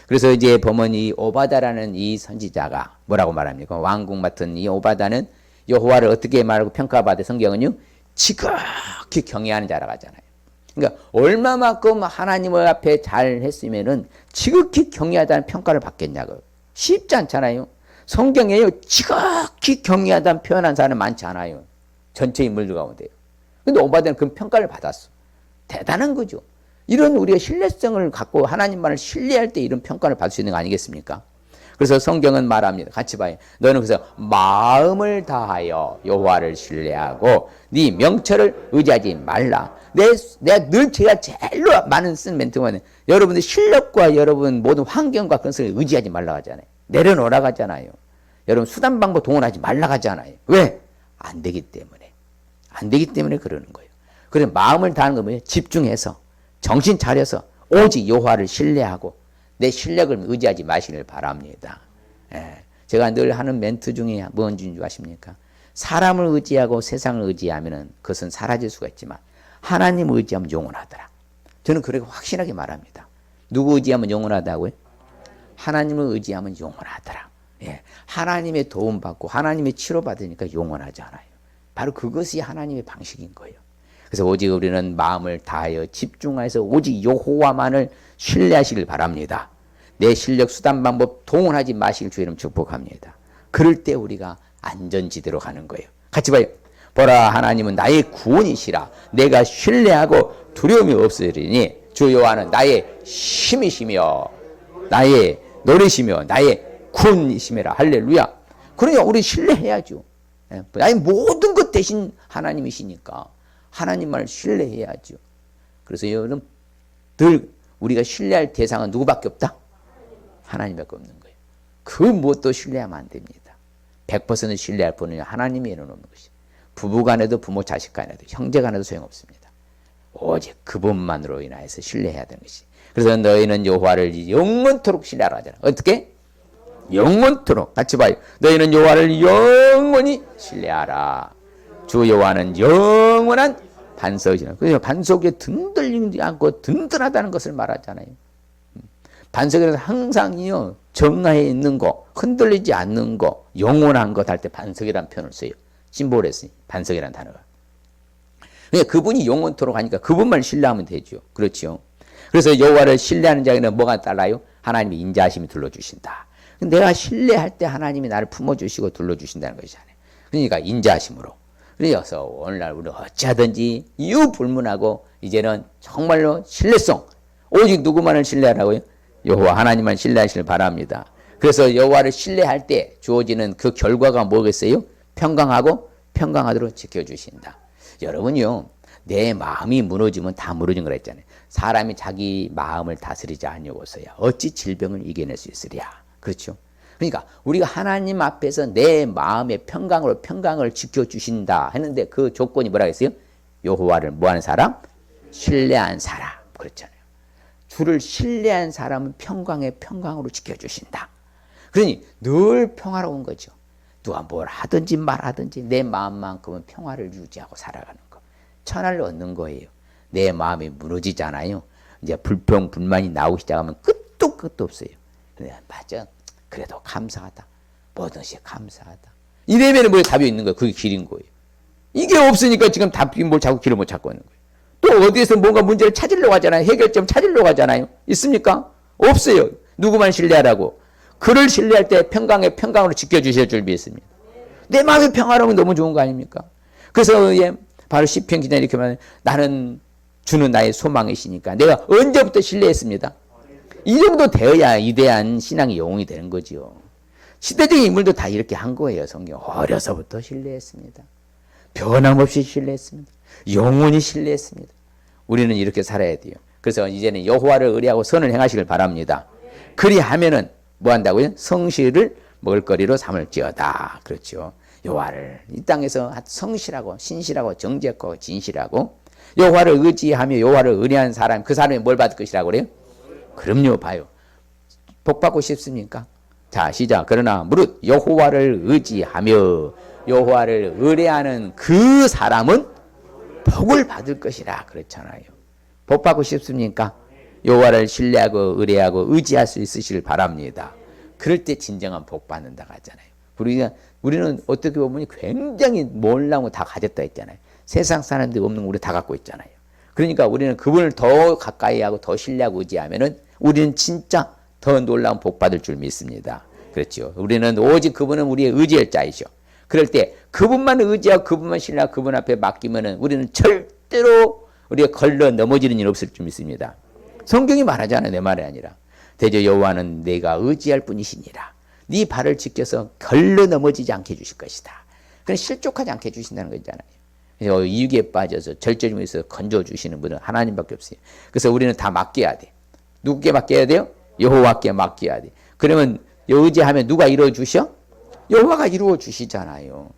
Speaker 1: 그래서 이제 보면 이 오바다라는 이 선지자가 뭐라고 말합니까? 왕궁 맡은 이 오바다는 여호와를 어떻게 말하고 평가받아 성경은요 지극히 경외하는 자라고 하잖아요. 그러니까 얼마만큼 하나님 앞에 잘 했으면은 지극히 경외하다는 평가를 받겠냐고. 쉽지 않잖아요. 성경에요 지극히 경외하다는 표현한 사람은 많지 않아요. 전체 인물들 가운데요. 근데 오바다는 그 평가를 받았어. 대단한 거죠. 이런 우리가 신뢰성을 갖고 하나님만을 신뢰할 때 이런 평가를 받을 수 있는 거 아니겠습니까? 그래서 성경은 말합니다. 같이 봐요. 너는 그래서 마음을 다하여 여호와를 신뢰하고 네 명철을 의지하지 말라. 내가 늘 제가 제일 많은 쓴 멘트가 여러분의 실력과 여러분 모든 환경과 그런 것을 의지하지 말라 하잖아요. 내려놓으라고 하잖아요. 여러분 수단 방법 동원하지 말라고 하잖아요. 왜? 안 되기 때문에. 안 되기 때문에 그러는 거예요. 그래서 마음을 다하는 건 뭐예요? 집중해서 정신 차려서 오직 여호와를 신뢰하고 내 실력을 의지하지 마시길 바랍니다. 예. 제가 늘 하는 멘트 중에 뭔지 아십니까? 사람을 의지하고 세상을 의지하면 그것은 사라질 수가 있지만 하나님을 의지하면 영원하더라. 저는 그렇게 확실하게 말합니다. 누구 의지하면 영원하다고요? 하나님을 의지하면 영원하더라. 예. 하나님의 도움받고 하나님의 치료받으니까 영원하지 않아요. 바로 그것이 하나님의 방식인 거예요. 그래서 오직 우리는 마음을 다하여 집중해서 오직 여호와만을 신뢰하시길 바랍니다. 내 실력, 수단, 방법 동원하지 마시길 주의 이름 축복합니다. 그럴 때 우리가 안전지대로 가는 거예요. 같이 봐요. 보라, 하나님은 나의 구원이시라. 내가 신뢰하고 두려움이 없으리니 주 여호와는 나의 힘이시며 나의 노래시며 나의 구원이시매라. 할렐루야. 그러니까 우리 신뢰해야죠. 나의 모든 것 대신 하나님이시니까 하나님만을 신뢰해야죠. 그래서 여러분 늘 우리가 신뢰할 대상은 누구밖에 없다? 하나님밖에 없는 거예요. 그 무엇도 신뢰하면 안 됩니다. 100% 신뢰할 분은 하나님이 내놓는 것이. 부부 간에도 부모 자식 간에도 형제 간에도 소용없습니다. 오직 그분만으로 인하여서 신뢰해야 되는 것이. 그래서 너희는 여호와를 영원토록 신뢰하라 하잖아. 어떻게? 영원토록. 같이 봐요. 너희는 여호와를 영원히 신뢰하라. 주 여호와는 영원한 반석이잖아요. 그래서 반석에 든들리지 않고 든든하다는 것을 말하잖아요. 반석에는 항상이요 정하에 있는 거, 흔들리지 않는 거, 영원한 것 할 때 반석이라는 표현을 써요. 심볼에 써요. 반석이라는 단어가. 그러니까 그분이 영원토록 하니까 그분만 신뢰하면 되죠. 그렇죠. 그래서 여호와를 신뢰하는 자에게는 뭐가 따라요? 하나님의 인자하심이 둘러주신다. 내가 신뢰할 때 하나님이 나를 품어주시고 둘러주신다는 것이잖아요. 그러니까 인자하심으로. 그래서 오늘날 우리는 어찌하든지 이유 불문하고 이제는 정말로 신뢰성, 오직 누구만을 신뢰하라고요? 여호와 하나님만 신뢰하시길 바랍니다. 그래서 여호와를 신뢰할 때 주어지는 그 결과가 뭐겠어요? 평강하도록 지켜주신다. 여러분요, 내 마음이 무너지면 다 무너진 거라 했잖아요. 사람이 자기 마음을 다스리지 아니하고서야 어찌 질병을 이겨낼 수 있으랴. 그렇죠? 그러니까 우리가 하나님 앞에서 내 마음의 평강을 지켜주신다 했는데 그 조건이 뭐라고 했어요? 여호와를 뭐하는 사람? 신뢰한 사람. 그렇잖아요. 주를 신뢰한 사람은 평강으로 지켜주신다. 그러니 늘 평화로운 거죠. 누가 뭘 하든지 말하든지 내 마음만큼은 평화를 유지하고 살아가는 거. 천하를 얻는 거예요. 내 마음이 무너지잖아요. 이제 불평, 불만이 나오기 시작하면 끝도 없어요. 맞아. 그래도 감사하다. 모든 것이 감사하다. 이래면 뭐 답이 있는 거예요. 그게 길인 거예요. 이게 없으니까 지금 답이 뭘 자꾸 길을 못 찾고 있는 거예요. 또 어디에서 뭔가 문제를 찾으려고 하잖아요. 해결점 찾으려고 하잖아요. 있습니까? 없어요. 누구만 신뢰하라고. 그를 신뢰할 때 평강으로 지켜주실 줄 믿습니다. 내 마음이 평화로우면 너무 좋은 거 아닙니까? 그래서 예, 바로 시편 기자 이렇게 말하는 나는 주는 나의 소망이시니까 내가 언제부터 신뢰했습니다. 이 정도 되어야 위대한 신앙의 영웅이 되는 거죠. 시대적인 인물도 다 이렇게 한 거예요. 성경 어려서부터 신뢰했습니다. 변함없이 신뢰했습니다. 영원히 신뢰했습니다. 우리는 이렇게 살아야 돼요. 그래서 이제는 여호와를 의뢰하고 선을 행하시길 바랍니다. 그리하면은 뭐 한다고요? 성실을 먹을거리로 삼을지어다. 그렇죠. 여호와를 이 땅에서 성실하고 신실하고 정직하고 진실하고 여호와를 의지하며 여호와를 의뢰한 사람, 그 사람이 뭘 받을 것이라고 그래요? 그럼요. 봐요. 복 받고 싶습니까? 자, 시작. 그러나 무릇 여호와를 의지하며 여호와를 의뢰하는 그 사람은 복을 받을 것이라 그렇잖아요. 복 받고 싶습니까? 여호와를 신뢰하고 의뢰하고 의지할 수 있으시길 바랍니다. 그럴 때 진정한 복 받는다고 하잖아요. 우리는 어떻게 보면 굉장히 몰라고 다 가졌다 했잖아요. 세상 사람들이 없는 거 우리 다 갖고 있잖아요. 그러니까 우리는 그분을 더 가까이 하고 더 신뢰하고 의지하면은 우리는 진짜 더 놀라운 복 받을 줄 믿습니다. 그렇죠. 우리는 오직 그분은 우리의 의지할 자이죠. 그럴 때 그분만 의지하고 그분만 신뢰하고 그분 앞에 맡기면은 우리는 절대로 우리가 걸러 넘어지는 일 없을 줄 믿습니다. 성경이 말하잖아요. 내 말이 아니라. 대저 여호와는 내가 의지할 뿐이시니라. 네 발을 지켜서 걸러 넘어지지 않게 해주실 것이다. 그건 실족하지 않게 해주신다는 거잖아요. 그래서 이유기에 빠져서 절제중에서 건져주시는 분은 하나님밖에 없어요. 그래서 우리는 다 맡겨야 돼. 누구께 맡겨야 돼요? 여호와께 맡겨야 돼. 그러면 의지하면 누가 이루어주셔? 여호와가 이루어주시잖아요.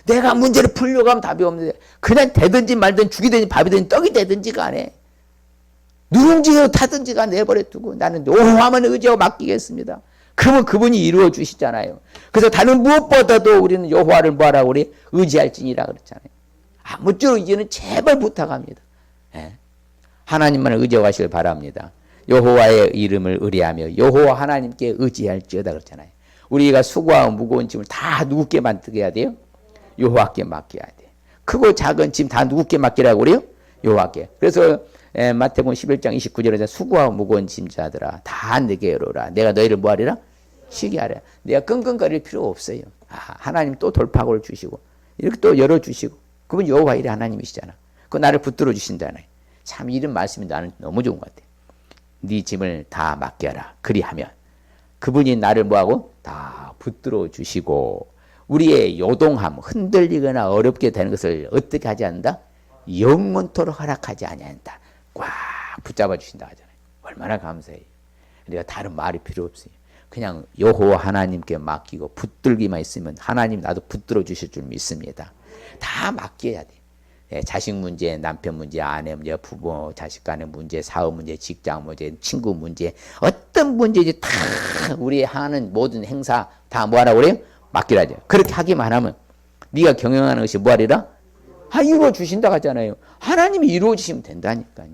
Speaker 1: 내가 문제를 풀려고 하면 답이 없는데 그냥 되든지 말든 죽이 되든지 밥이 되든지 떡이 되든지 간에 누룽지로 타든지가 내버려 두고 나는 여호와만 의지하고 맡기겠습니다. 그러면 그분이 이루어 주시잖아요. 그래서 다른 무엇보다도 우리는 여호와를 뭐하라고 우리 의지할지니라 그랬잖아요. 아무쪼록 이제는 제발 부탁합니다. 예. 하나님만 의지하시길 바랍니다. 여호와의 이름을 의뢰하며 여호와 하나님께 의지할지어다 그랬잖아요. 우리가 수고하고 무거운 짐을 다 누구께 맡겨야 돼요? 여호와께 맡겨야 돼. 크고 작은 짐 다 누구께 맡기라고 그래요? 여호와께. 그래서 마태복음 11장 29절에 수고하고 무거운 짐자들아 다 내게 오라. 내가 너희를 뭐하리라? 쉬게 하라. 내가 끙끙거릴 필요 없어요. 하나님 또 돌파구를 주시고 이렇게 또 열어주시고 그분 여호와 일의 하나님이시잖아. 그 나를 붙들어 주신다네. 참 이런 말씀이 나는 너무 좋은 것 같아. 네 짐을 다 맡겨라. 그리하면 그분이 나를 뭐하고 다 붙들어 주시고 우리의 요동함 흔들리거나 어렵게 되는 것을 어떻게 하지 않는다? 영원토록 허락하지 아니한다. 꽉 붙잡아 주신다 하잖아요. 얼마나 감사해요. 우리가 다른 말이 필요 없어요. 그냥 여호와 하나님께 맡기고 붙들기만 있으면 하나님 나도 붙들어 주실 줄 믿습니다. 다 맡겨야 돼. 예, 자식 문제, 남편 문제, 아내 문제, 부모, 자식 간의 문제, 사업 문제, 직장 문제, 친구 문제 어떤 문제인지 다 우리 하는 모든 행사 다 뭐하라고 그래요? 맡기라죠. 그렇게 하기만 하면 네가 경영하는 것이 뭐하리라? 이루어 주신다고 하잖아요. 하나님이 이루어 주시면 된다니까요.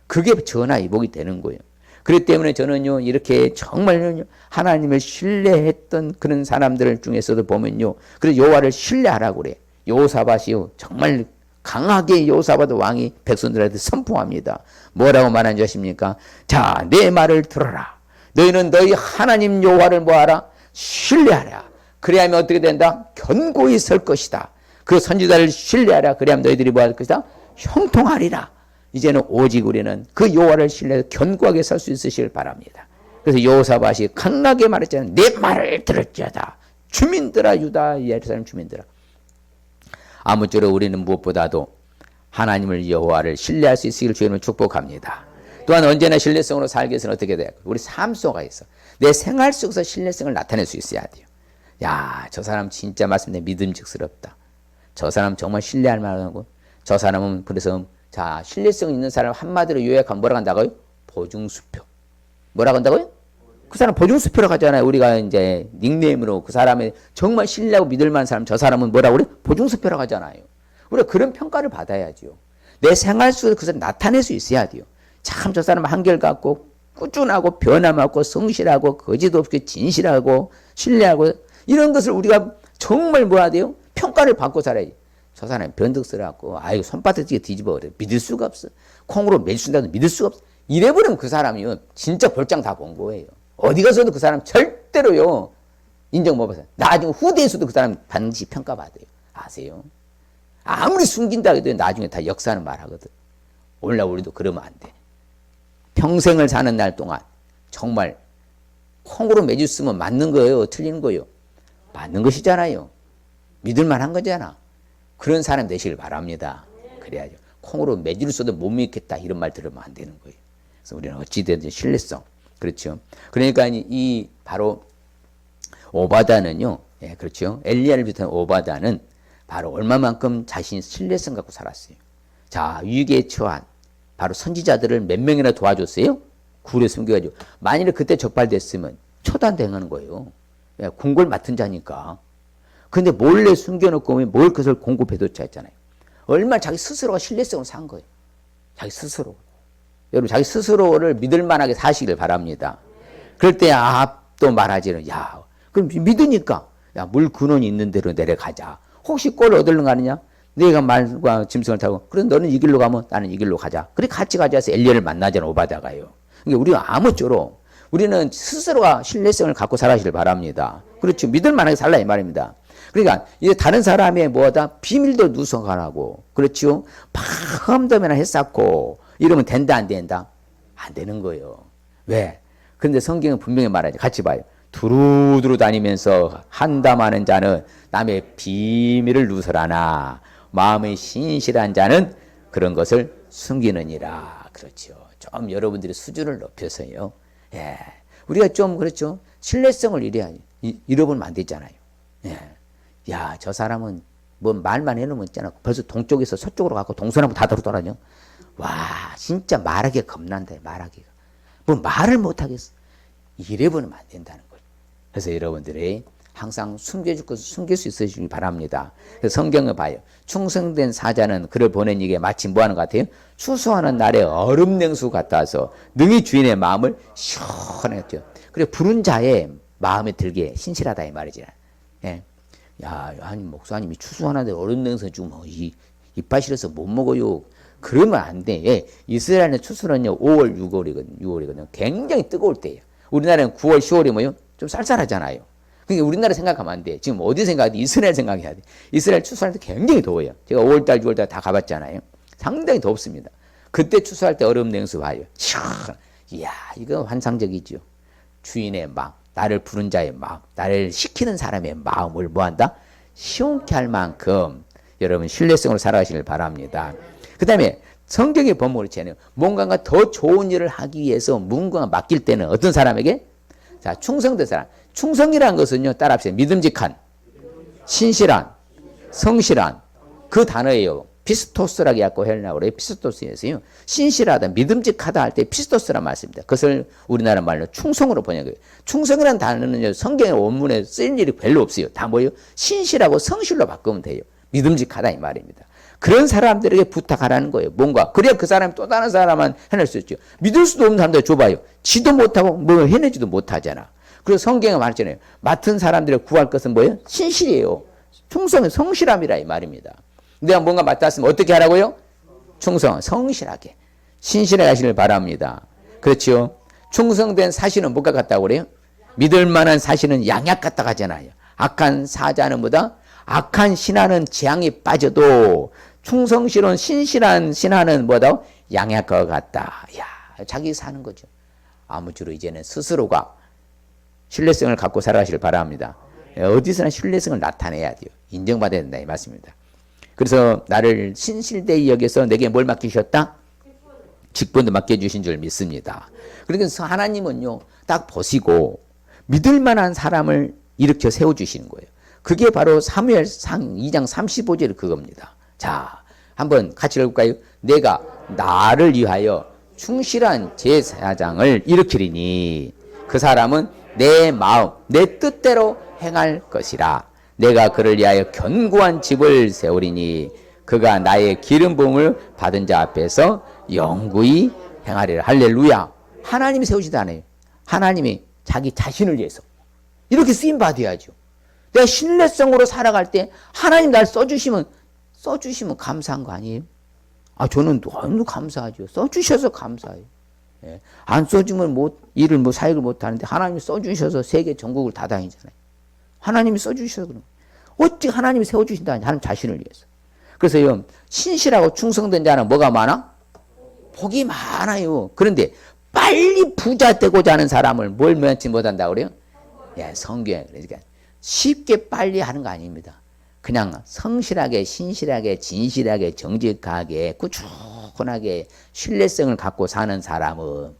Speaker 1: 그게 전화위복이 되는 거예요. 그렇기 때문에 저는요 이렇게 정말 하나님을 신뢰했던 그런 사람들 중에서도 보면요 그래서 여호와를 신뢰하라고 그래. 여호사밧이요 정말 강하게 여호사밧 왕이 백성들한테 선포합니다. 뭐라고 말하는지 아십니까? 자, 내 말을 들어라. 너희는 너희 하나님 여호와를 뭐하라? 신뢰하라. 그래야면 어떻게 된다? 견고히 설 것이다. 그 선지자를 신뢰하라. 그래야면 너희들이 뭐할 것이다? 형통하리라. 이제는 오직 우리는 그 여호와를 신뢰해서 견고하게 설 수 있으시길 바랍니다. 그래서 여호사밧이 강하게 말했잖아요. 내 말을 들을지어다. 주민들아 유다 예루살렘 주민들아. 아무쪼록 우리는 무엇보다도 하나님을 여호와를 신뢰할 수 있으기를 주님을 축복합니다. 또한 언제나 신뢰성으로 살기 위해서는 어떻게 돼요? 우리 삶 속에서 내 생활 속에서 신뢰성을 나타낼 수 있어야 돼요. 야, 저 사람 진짜 말씀내 믿음직스럽다. 저 사람 정말 신뢰할 만하고 저 사람은 그래서 자 신뢰성 있는 사람 한마디로 요약하면 뭐라고 한다고요? 보증수표. 뭐라고 한다고요? 그 사람 보증수표라고 하잖아요. 우리가 이제 닉네임으로 그 사람의 정말 신뢰하고 믿을 만한 사람 저 사람은 뭐라고 그래? 보증수표라고 하잖아요. 우리가 그런 평가를 받아야죠. 내 생활 속에서 그것을 나타낼 수 있어야 돼요. 참 저 사람은 한결같고 꾸준하고 변함없고 성실하고 거짓 없이 진실하고 신뢰하고 이런 것을 우리가 정말 뭐야 돼요? 평가를 받고 살아야지. 저 사람이 변덕스러워갖고 아이고 손바닥 뒤집어 버려. 믿을 수가 없어. 콩으로 매준다도 믿을 수가 없어. 이래버리면 그 사람이요 진짜 볼장 다 본 거예요. 어디 가서도 그 사람 절대로요 인정 못 받아요. 나중에 후대에서도 그 사람 반드시 평가받아요. 아세요? 아무리 숨긴다 해도 나중에 다 역사는 말하거든. 오늘날 우리도 그러면 안 돼. 평생을 사는 날 동안 정말 콩으로 매주쓰면 맞는 거예요? 틀리는 거예요? 맞는 것이잖아요. 믿을만한 거잖아. 그런 사람 되시길 바랍니다. 그래야죠. 콩으로 매주를 써도 못 믿겠다 이런 말 들으면 안 되는 거예요. 그래서 우리는 어찌되든 신뢰성. 그렇죠. 그러니까 이 바로 오바다는요. 예, 그렇죠. 엘리야를 비롯한 오바다는 바로 얼마만큼 자신이 신뢰성 갖고 살았어요. 자, 위기에 처한 바로 선지자들을 몇 명이나 도와줬어요? 굴에 숨겨가지고. 만일에 그때 적발됐으면 처단당하는 거예요. 예, 궁궐 맡은 자니까. 근데 몰래 숨겨놓고 뭘 그것을 공급해뒀자 했잖아요. 얼마나 자기 스스로가 신뢰성을 산 거예요. 자기 스스로. 여러분 자기 스스로를 믿을 만하게 사시길 바랍니다. 그럴 때 또 말하지는 야 그럼 믿으니까 야 물 근원이 있는 대로 내려가자. 혹시 꼴을 얻으려고 가느냐? 내가 말과 짐승을 타고 그래 너는 이 길로 가면 나는 이 길로 가자. 그래 같이 가자 해서 엘리야를 만나잖아 오바다가요. 그러니까 우리가 아무쪼록 우리는 스스로가 신뢰성을 갖고 살아시길 바랍니다. 그렇죠. 믿을 만하게 살라 이 말입니다. 그러니까 이제 다른 사람의 뭐다 비밀도 누설하고 그렇죠. 험담이나 했었고 이러면 된다 안 된다? 안 되는 거예요. 왜? 그런데 성경은 분명히 말하죠. 같이 봐요. 두루두루 다니면서 한담하는 자는 남의 비밀을 누설하나 마음의 신실한 자는 그런 것을 숨기느니라. 그렇죠. 좀 여러분들이 수준을 높여서요. 예. 우리가 좀 그렇죠. 신뢰성을 잃어버리면 안 되잖아요. 예. 야, 저 사람은 뭐 말만 해놓으면 있잖아. 벌써 동쪽에서 서쪽으로 가고 동서남북 다 돌아다녀. 와, 진짜 말하기가 겁난다. 말하기가. 뭐 말을 못하겠어. 이래버리면 안 된다는 거예요. 그래서 여러분들이 항상 숨겨줄 것을 숨길 수 있으시기 바랍니다. 그래서 성경을 봐요. 충성된 사자는 그를 보낸 이게 마치 뭐 하는 것 같아요? 추수하는 날에 얼음 냉수 같아서 능히 주인의 마음을 시원하게 했죠. 그리고 부른 자의 마음에 들게 신실하다 이 말이지. 예. 야, 아니 목사님이 추수하는데 얼음 냉수 주면 이빨 시려서 못 먹어요. 그러면 안 돼. 예. 이스라엘의 추수는요 5월, 6월이거든요. 굉장히 뜨거울 때예요. 우리나라는 9월, 10월이 뭐요? 좀 쌀쌀하잖아요. 그러니까 우리나라 생각하면 안 돼. 지금 어디 생각해야 돼? 이스라엘 생각해야 돼. 이스라엘 추수할 때 굉장히 더워요. 제가 5월달, 6월달 다 가봤잖아요. 상당히 덥습니다. 그때 추수할 때 얼음 냉수 봐요. 이야, 이거 환상적이죠. 주인의 마음, 나를 부른 자의 마음, 나를 시키는 사람의 마음을 뭐한다? 시원케 할 만큼 여러분 신뢰성으로 살아가시길 바랍니다. 그 다음에 성경의 본문을 채는 뭔가 더 좋은 일을 하기 위해서 무언가 맡길 때는 어떤 사람에게? 자, 충성된 사람. 충성이라는 것은요, 따라합시다. 믿음직한, 신실한, 성실한 그 단어예요. 피스토스라고 약고 헬라어로 피스토스에서요. 신실하다, 믿음직하다 할 때 피스토스란 말씀입니다. 그것을 우리나라 말로 충성으로 번역해요. 충성이라는 단어는 성경의 원문에 쓰일 일이 별로 없어요. 다 뭐예요? 신실하고 성실로 바꾸면 돼요. 믿음직하다 이 말입니다. 그런 사람들에게 부탁하라는 거예요. 뭔가. 그래야 그 사람이 또 다른 사람만 해낼 수 있죠. 믿을 수도 없는 사람들 줘봐요. 지도 못하고 뭐 해내지도 못하잖아. 그리고 성경에 말했잖아요. 맡은 사람들을 구할 것은 뭐예요? 신실이에요. 충성은 성실함이라 이 말입니다. 내가 뭔가 맡았으면 어떻게 하라고요? 충성, 성실하게. 신실하게 하시길 바랍니다. 그렇지요? 충성된 사신은 뭐가 같다고 그래요? 믿을 만한 사신은 양약 같다고 하잖아요. 악한 사자는 뭐다? 악한 신하는 재앙에 빠져도 충성스러운 신실한 신하는 뭐다? 양약과 같다. 야, 자기 사는 거죠. 아무쪼록 이제는 스스로가 신뢰성을 갖고 살아가시길 바랍니다. 어디서나 신뢰성을 나타내야 돼요. 인정받아야 된다 이 말씀입니다. 그래서 나를 신실되이 여겨서 내게 뭘 맡기셨다? 직분도 맡겨주신 줄 믿습니다. 그래서 하나님은요 딱 보시고 믿을 만한 사람을 일으켜 세워주시는 거예요. 그게 바로 사무엘상 2장 35절 그겁니다. 자, 한번 같이 읽을까요? 내가 나를 위하여 충실한 제사장을 일으키리니 그 사람은 내 마음, 내 뜻대로 행할 것이라. 내가 그를 위하여 견고한 집을 세우리니 그가 나의 기름 부음을 받은 자 앞에서 영구히 행하리라. 할렐루야. 하나님이 세우시지 않아요. 하나님이 자기 자신을 위해서 이렇게 쓰임 받아야죠. 내가 신뢰성으로 살아갈 때 하나님 날 써주시면 감사한 거 아니에요? 아, 저는 너무 감사하죠. 써주셔서 감사해요. 예. 안 써주면 일을 사역을 못 하는데 하나님이 써주셔서 세계 전국을 다 다니잖아요. 하나님이 써주셔서 그런 거예요. 어찌 하나님이 세워주신다니 하나님 자신을 위해서. 그래서요, 신실하고 충성된 자는 뭐가 많아? 복이 많아요. 그런데 빨리 부자 되고자 하는 사람을 뭘 면치 못한다고 그래요? 예, 성경에. 그러니까 쉽게 빨리 하는 거 아닙니다. 그냥 성실하게, 신실하게, 진실하게, 정직하게, 꾸준하게 신뢰성을 갖고 사는 사람은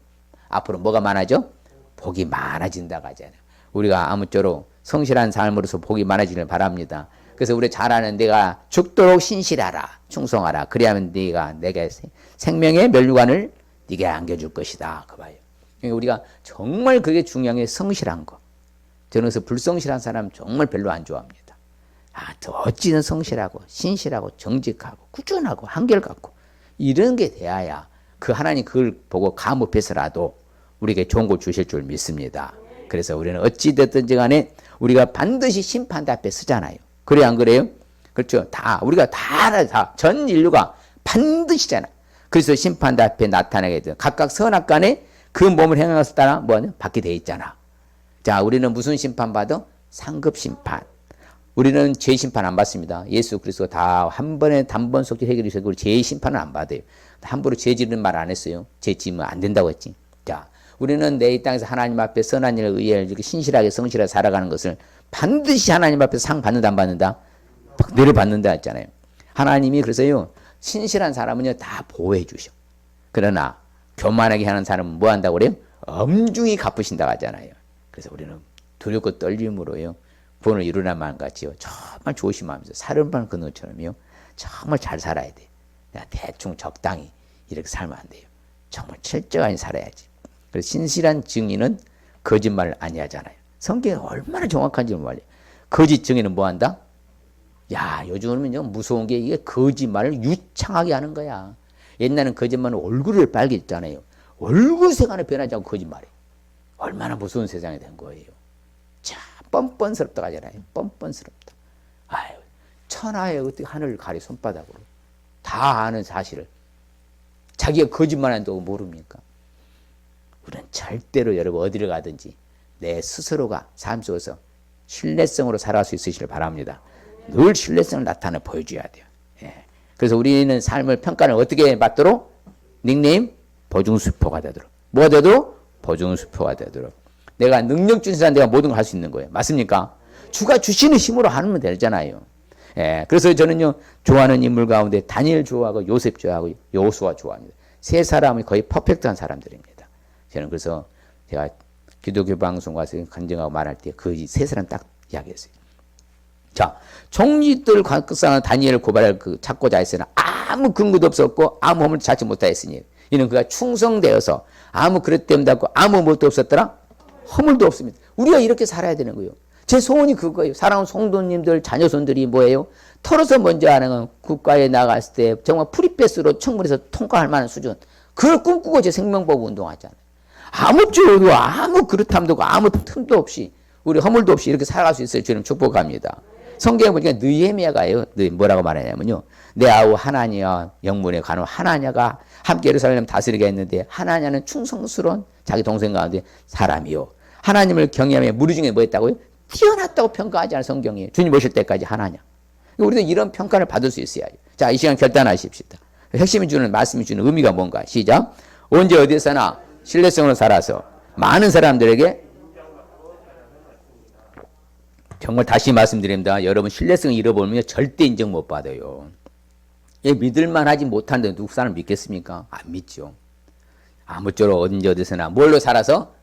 Speaker 1: 앞으로 뭐가 많아져? 복이 많아진다고 하잖아요. 우리가 아무쪼록 성실한 삶으로서 복이 많아지길 바랍니다. 그래서 우리 잘 아는 내가 죽도록 신실하라, 충성하라. 그래야만 네가 내게 생명의 멸류관을 네게 안겨줄 것이다. 그 봐요. 그러니까 우리가 정말 그게 중요한 게 성실한 거. 저는 그래서 불성실한 사람 정말 별로 안 좋아합니다. 더 어찌는 성실하고 신실하고 정직하고 꾸준하고 한결같고 이런 게 돼야 그 하나님 그걸 보고 감업해서라도 우리에게 좋은 걸 주실 줄 믿습니다. 그래서 우리는 어찌 됐든지 간에 우리가 반드시 심판대 앞에 서잖아요. 그래 안 그래요? 그렇죠. 우리가 전 인류가 반드시잖아. 그래서 심판대 앞에 나타나게 돼. 각각 선악간에 그 몸을 행한 것에 따라 받게 돼 있잖아. 자, 우리는 무슨 심판 받아? 상급 심판. 우리는 죄 심판 안 받습니다. 예수 그리스도 다 한 번에 단번 속죄 해결해 주셔서 우리 죄 심판을 안 받아요. 함부로 죄 지르는 말 안 했어요. 죄 지으면 안 된다고 했지. 자, 우리는 내 이 땅에서 하나님 앞에 선한 일을 의해 이렇게 신실하게 성실하게 살아가는 것을 반드시 하나님 앞에서 상 받는다 안 받는다? 늘 받는다 했잖아요. 하나님이 그래서요 신실한 사람은요 다 보호해 주셔. 그러나 교만하게 하는 사람은 뭐 한다고 그래요? 엄중히 갚으신다고 하잖아요. 그래서 우리는 두렵고 떨림으로요 구원을 이루나 마음같이요 정말 조심하면서 사른방 그늘처럼요 정말 잘 살아야 돼. 대충 적당히 이렇게 살면 안 돼요. 정말 철저하게 살아야지. 그래서 신실한 증인은 거짓말을 아니하잖아요. 성경이 얼마나 정확한지 말이야. 거짓 증인은 뭐 한다? 야, 요즘은요, 무서운 게 이게 거짓말을 유창하게 하는 거야. 옛날에는 거짓말은 얼굴을 빨개 했잖아요. 얼굴색 하나 변하지 않고 거짓말해. 얼마나 무서운 세상이 된 거예요. 자, 뻔뻔스럽다 하잖아요. 뻔뻔스럽다. 아유, 천하에 어떻게 하늘을 가리 손바닥으로. 다 아는 사실을. 자기가 거짓말 한다고 모릅니까? 우리는 절대로 여러분 어디를 가든지 내 스스로가 삶 속에서 신뢰성으로 살아갈 수 있으시길 바랍니다. 늘 신뢰성을 나타내 보여줘야 돼요. 예. 그래서 우리는 삶을 평가를 어떻게 받도록? 닉네임 보증수표가 되도록. 뭐가 되도록? 보증수표가 되도록. 내가 능력 주신 사람 내가 모든 걸 할 수 있는 거예요. 맞습니까? 주가 주시는 힘으로 하면 되잖아요. 예. 그래서 저는요, 좋아하는 인물 가운데 다니엘 좋아하고 요셉 좋아하고 여호수아 좋아합니다. 세 사람이 거의 퍼펙트한 사람들입니다. 저는 그래서 제가 기독교 방송 가서 간증하고 말할 때 그 세 사람 딱 이야기했어요. 자, 총리들 각상 다니엘을 고발할 그 찾고자 했으나 아무 근거도 없었고 아무 허물도 찾지 못하였으니 이는 그가 충성되어서 아무 그릇 됨도 없고 아무 못도 없었더라? 허물도 없습니다. 우리가 이렇게 살아야 되는 거예요. 제 소원이 그거예요. 사랑하는 성도님들 자녀손들이 뭐예요? 털어서 먼저 하는 건 국가에 나갔을 때 정말 프리패스로 청문회에서 통과할 만한 수준. 그걸 꿈꾸고 제 생명보호 운동하잖아요. 아무 줄도 아무 그릇함도 없고 아무 틈도 없이 우리 허물도 없이 이렇게 살아갈 수 있어요. 주님 축복합니다. 성경에 보니까 느헤미야가요. 뭐라고 말하냐면요. 내 아우 하나니아 영문에 관한 하나냐가 함께 예루살렘 다스리게 했는데 하나냐는 충성스러운 자기 동생 가운데 사람이요. 하나님을 경외하며 무리 중에 뭐 했다고요? 뛰어났다고 평가하지 않은 성경이에요. 주님 오실 때까지 하나냐. 우리도 이런 평가를 받을 수 있어야죠. 자, 이 시간 결단하십시다. 핵심이 주는 말씀이 주는 의미가 뭔가. 시작. 언제 어디서나 신뢰성으로 살아서 많은 사람들에게 정말 다시 말씀드립니다. 여러분 신뢰성을 잃어버리면 절대 인정 못 받아요. 믿을만 하지 못하는데 누구 사람 믿겠습니까? 안 믿죠. 아무쪼록 언제 어디서나 뭘로 살아서?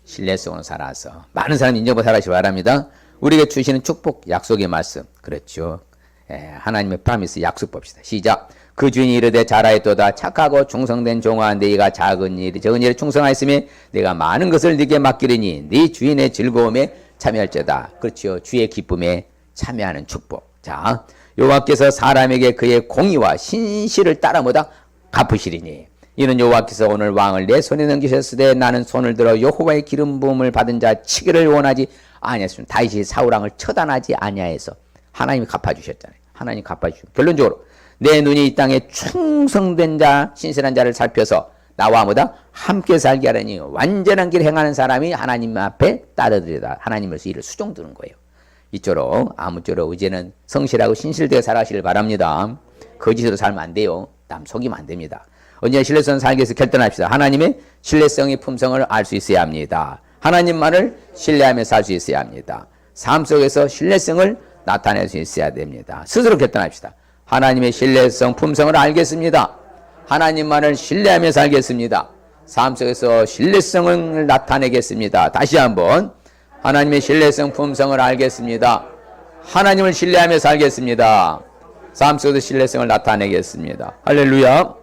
Speaker 1: 신뢰성으로 살아서 많은 사람 인정받아 살아가시기 바랍니다. 우리에게 주시는 축복 약속의 말씀. 그렇죠. 하나님의 프라미스 약속 봅시다. 시작. 그 주인이 이르되 잘하였도다. 착하고 충성된 종아 네가 작은 일이 적은 일에 충성하였으니 내가 많은 것을 네게 맡기리니 네 주인의 즐거움에 참여할지어다. 그렇죠. 주의 기쁨에 참여하는 축복. 자, 여호와께서 사람에게 그의 공의와 신실을 따라 뭐다? 갚으시리니 이는 여호와께서 오늘 왕을 내 손에 넘기셨으되 나는 손을 들어 여호와의 기름 부음을 받은 자 치기를 원하지 아니했습니다. 다윗이 사울 왕을 처단하지 아니하여서 하나님이 갚아주셨잖아요. 하나님 갚아주시고 결론적으로 내 눈이 이 땅에 충성된 자 신실한 자를 살펴서 나와 뭐다? 함께 살게 하려니 완전한 길 행하는 사람이 하나님 앞에 따르리다. 하나님으로서 이를 수종드는 거예요. 이쪼록 아무쪼록 이제는 성실하고 신실되게 살아가시길 바랍니다. 거짓으로 살면 안 돼요. 남 속이면 안 됩니다. 언제나 신뢰성 살기 위해서 결단합시다. 하나님의 신뢰성의 품성을 알 수 있어야 합니다. 하나님만을 신뢰하며 살 수 있어야 합니다. 삶 속에서 신뢰성을 나타낼 수 있어야 됩니다. 스스로 결단합시다. 하나님의 신뢰성 품성을 알겠습니다. 하나님만을 신뢰하며 살겠습니다. 삶 속에서 신뢰성을 나타내겠습니다. 다시 한번 하나님의 신뢰성 품성을 알겠습니다. 하나님을 신뢰하며 살겠습니다. 삶 속에서 신뢰성을 나타내겠습니다. 할렐루야.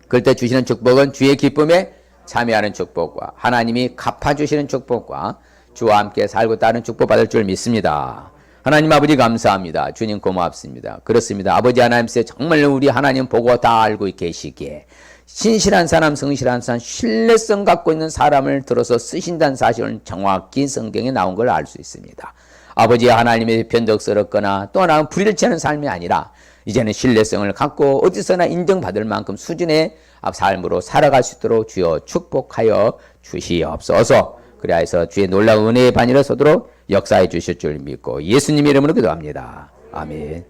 Speaker 1: 그럴 때 주시는 축복은 주의 기쁨에 참여하는 축복과 하나님이 갚아주시는 축복과 주와 함께 살고 따르는 축복 받을 줄 믿습니다. 하나님 아버지 감사합니다. 주님 고맙습니다. 그렇습니다. 아버지 하나님께 정말 우리 하나님 보고 다 알고 계시기에 신실한 사람, 성실한 사람, 신뢰성 갖고 있는 사람을 들어서 쓰신다는 사실은 정확히 성경에 나온 걸 알 수 있습니다. 아버지 하나님의 변덕스럽거나 또 하나는 불일치 하는 삶이 아니라 이제는 신뢰성을 갖고 어디서나 인정받을 만큼 수준의 삶으로 살아갈 수 있도록 주여 축복하여 주시옵소서. 그리하여서 주의 놀라운 은혜의 반열에 서도록 역사해 주실 줄 믿고 예수님 이름으로 기도합니다. 아멘.